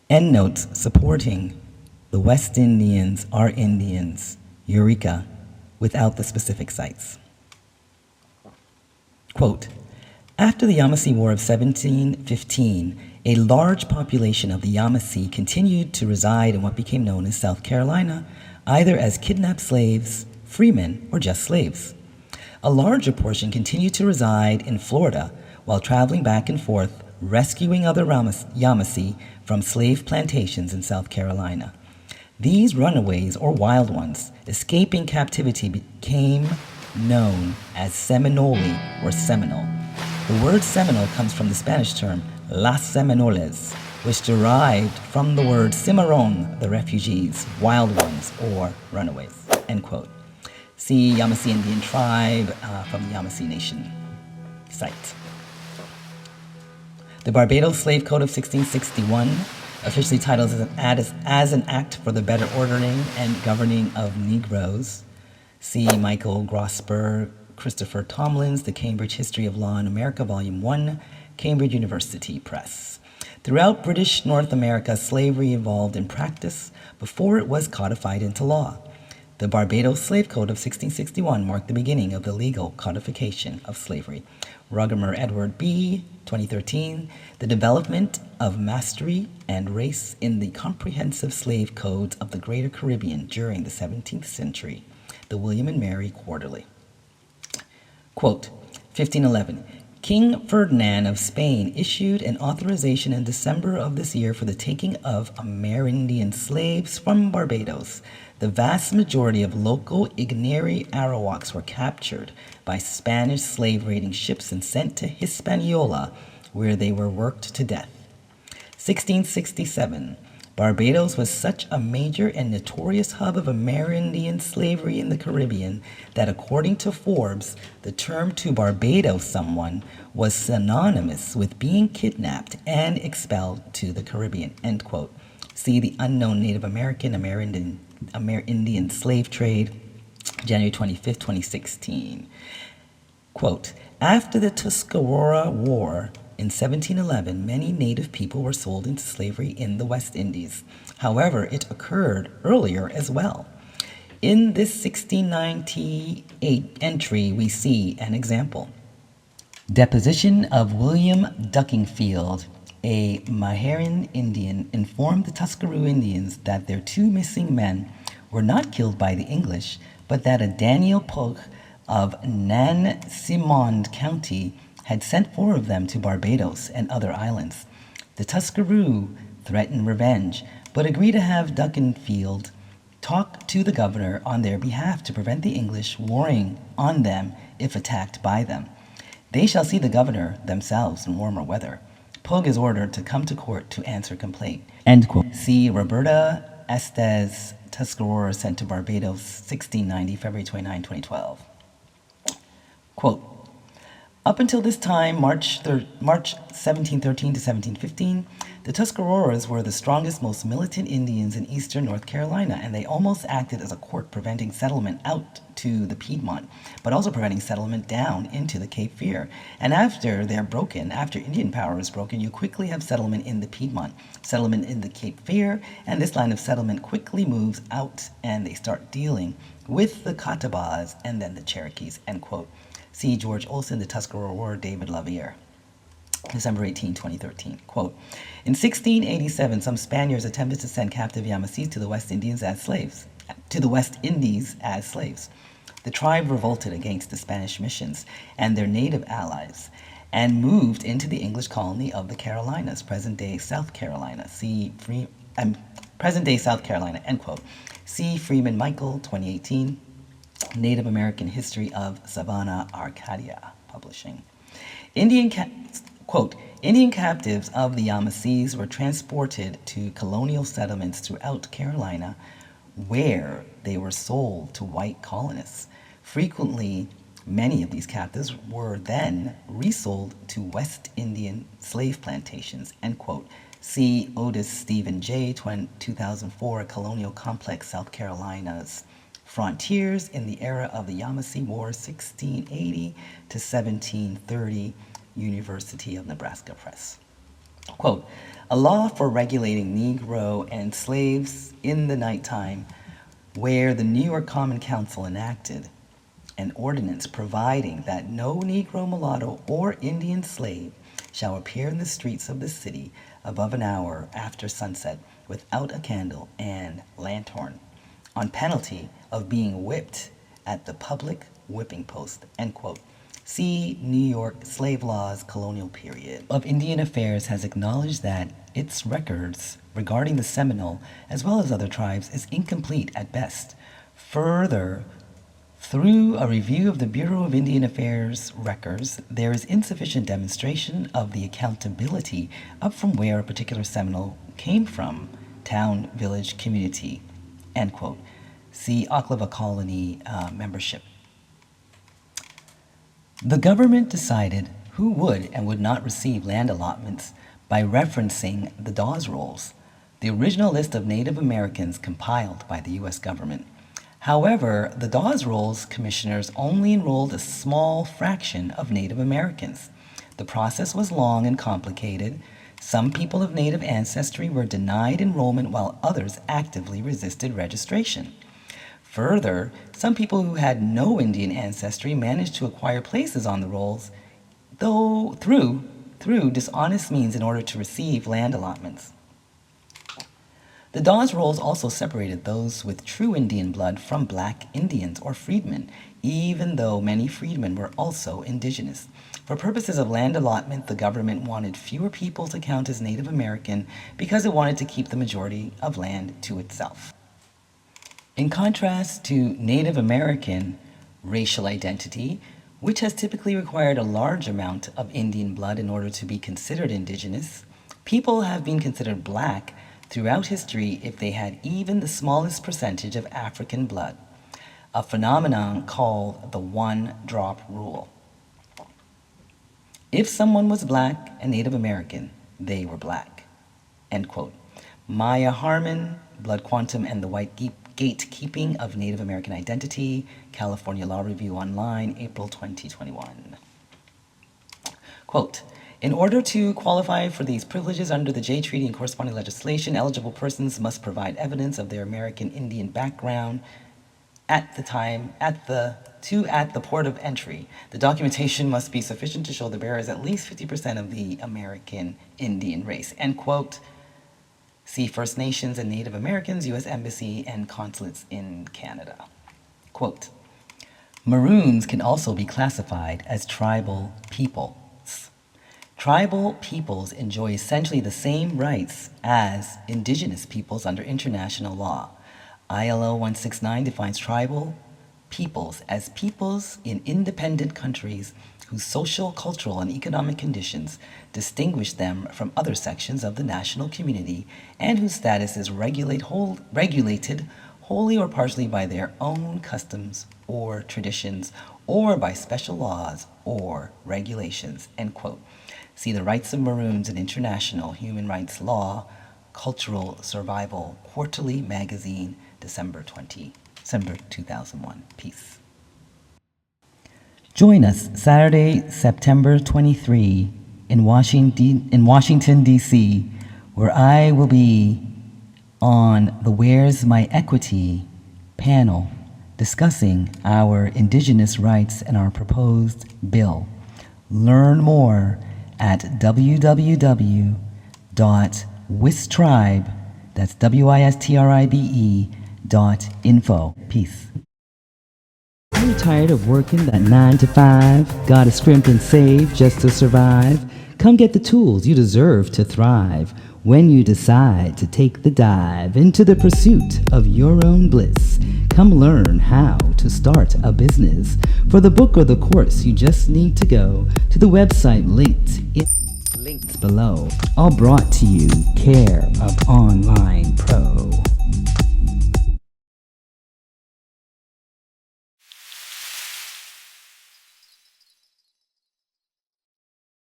Endnotes supporting the West Indians are Indians, Eureka, without the specific sites. Quote, after the Yamasee War of 1715, a large population of the Yamasee continued to reside in what became known as South Carolina, either as kidnapped slaves, freemen, or just slaves. A larger portion continued to reside in Florida while traveling back and forth, rescuing other Yamasee from slave plantations in South Carolina. These runaways, or wild ones, escaping captivity became known as Seminole or Seminole. The word Seminole comes from the Spanish term Las Seminoles, which derived from the word Cimarron, the refugees, wild ones, or runaways, end quote. See Yamasee Indian Tribe from the Yamasee Nation site. The Barbados Slave Code of 1661, officially titled as an Act for the Better Ordering and Governing of Negroes. See Michael Grosper, Christopher Tomlins, The Cambridge History of Law in America, Volume 1, Cambridge University Press. Throughout British North America, slavery evolved in practice before it was codified into law. The Barbados Slave Code of 1661 marked the beginning of the legal codification of slavery. Rugemer Edward B., 2013, The Development of Mastery and Race in the Comprehensive Slave Codes of the Greater Caribbean During the 17th Century. The William and Mary Quarterly. Quote, 1511, King Ferdinand of Spain issued an authorization in December of this year for the taking of Amerindian slaves from Barbados. The vast majority of local Igneri Arawaks were captured by Spanish slave-raiding ships and sent to Hispaniola, where they were worked to death. 1667, Barbados was such a major and notorious hub of Amerindian slavery in the Caribbean that, according to Forbes, the term to Barbados someone was synonymous with being kidnapped and expelled to the Caribbean, end quote. See the unknown Native American Amerindian slave trade, January 25, 2016. Quote, after the Tuscarora War in 1711, many native people were sold into slavery in the West Indies. However, it occurred earlier as well. In this 1698 entry, we see an example. Deposition of William Duckingfield, a Maharan Indian, informed the Tuscarora Indians that their two missing men were not killed by the English, but that a Daniel Pugh of Nansemond County had sent 4 of them to Barbados and other islands. The Tuscarora threatened revenge, but agreed to have Duckingfield talk to the governor on their behalf to prevent the English warring on them if attacked by them. They shall see the governor themselves in warmer weather. Pugh is ordered to come to court to answer complaint. End quote. See Roberta Estes, Tuscarora sent to Barbados, 1690, February 29, 2012. Quote, up until this time, March 1713 to 1715, the Tuscaroras were the strongest, most militant Indians in eastern North Carolina, and they almost acted as a court preventing settlement out to the Piedmont, but also preventing settlement down into the Cape Fear. And after Indian power is broken, you quickly have settlement in the Piedmont, settlement in the Cape Fear, and this line of settlement quickly moves out, and they start dealing with the Catawbas and then the Cherokees, end quote. See George Olson, The Tuscarora War, David Lavier, December 18, 2013. Quote, in 1687, some Spaniards attempted to send captive Yamasees to the West Indies as slaves. The tribe revolted against the Spanish missions and their native allies and moved into the English colony of the Carolinas, present-day South Carolina. Present-day South Carolina, end quote. See Freeman Michael, 2018. Native American History of Savannah, Arcadia, Publishing. Quote, Indian captives of the Yamasees were transported to colonial settlements throughout Carolina, where they were sold to white colonists. Frequently, many of these captives were then resold to West Indian slave plantations, end quote. See Otis Stephen J., 2004, Colonial Complex, South Carolina's Frontiers in the Era of the Yamasee War, 1680 to 1730, University of Nebraska Press. Quote, a law for regulating Negro and slaves in the nighttime, where the New York Common Council enacted an ordinance providing that no Negro, mulatto, or Indian slave shall appear in the streets of the city above an hour after sunset without a candle and lanthorn, on penalty of being whipped at the public whipping post, end quote. See New York Slave Laws, Colonial Period. Of Indian Affairs has acknowledged that its records regarding the Seminole, as well as other tribes, is incomplete at best. Further, through a review of the Bureau of Indian Affairs records, there is insufficient demonstration of the accountability up from where a particular Seminole came from, town, village, community, end quote. See Oclava Colony membership. The government decided who would and would not receive land allotments by referencing the Dawes Rolls, the original list of Native Americans compiled by the U.S. government. However, the Dawes Rolls commissioners only enrolled a small fraction of Native Americans. The process was long and complicated. Some people of Native ancestry were denied enrollment while others actively resisted registration. Further, some people who had no Indian ancestry managed to acquire places on the rolls, though through dishonest means in order to receive land allotments. The Dawes Rolls also separated those with true Indian blood from black Indians or freedmen, even though many freedmen were also indigenous. For purposes of land allotment, the government wanted fewer people to count as Native American because it wanted to keep the majority of land to itself. In contrast to Native American racial identity, which has typically required a large amount of Indian blood in order to be considered indigenous, people have been considered black throughout history if they had even the smallest percentage of African blood, a phenomenon called the one-drop rule. If someone was black and Native American, they were black, end quote. Maya Harmon, Blood Quantum and the White Gatekeeping of Native American Identity, California Law Review Online, April 2021. Quote, in order to qualify for these privileges under the Jay Treaty and corresponding legislation, eligible persons must provide evidence of their American Indian background at the port of entry. The documentation must be sufficient to show the bearer is at least 50% of the American Indian race, end quote. See First Nations and Native Americans, U.S. Embassy and Consulates in Canada. Quote, Maroons can also be classified as tribal peoples. Tribal peoples enjoy essentially the same rights as indigenous peoples under international law. ILO 169 defines tribal peoples as peoples in independent countries whose social, cultural, and economic conditions distinguish them from other sections of the national community and whose status is regulated wholly or partially by their own customs or traditions or by special laws or regulations, end quote. See the Rights of Maroons in International Human Rights Law, Cultural Survival, Quarterly Magazine, December 2001. Peace. Join us Saturday, September 23 in Washington, D.C., where I will be on the Where's My Equity panel discussing our indigenous rights and our proposed bill. Learn more at www.WISTribe, that's WISTRIBE.info. Peace. Are you tired of working that 9 to 5? Gotta scrimp and save just to survive? Come get the tools you deserve to thrive when you decide to take the dive into the pursuit of your own bliss. Come learn how to start a business. For the book or the course, you just need to go to the website linked below. All brought to you care of online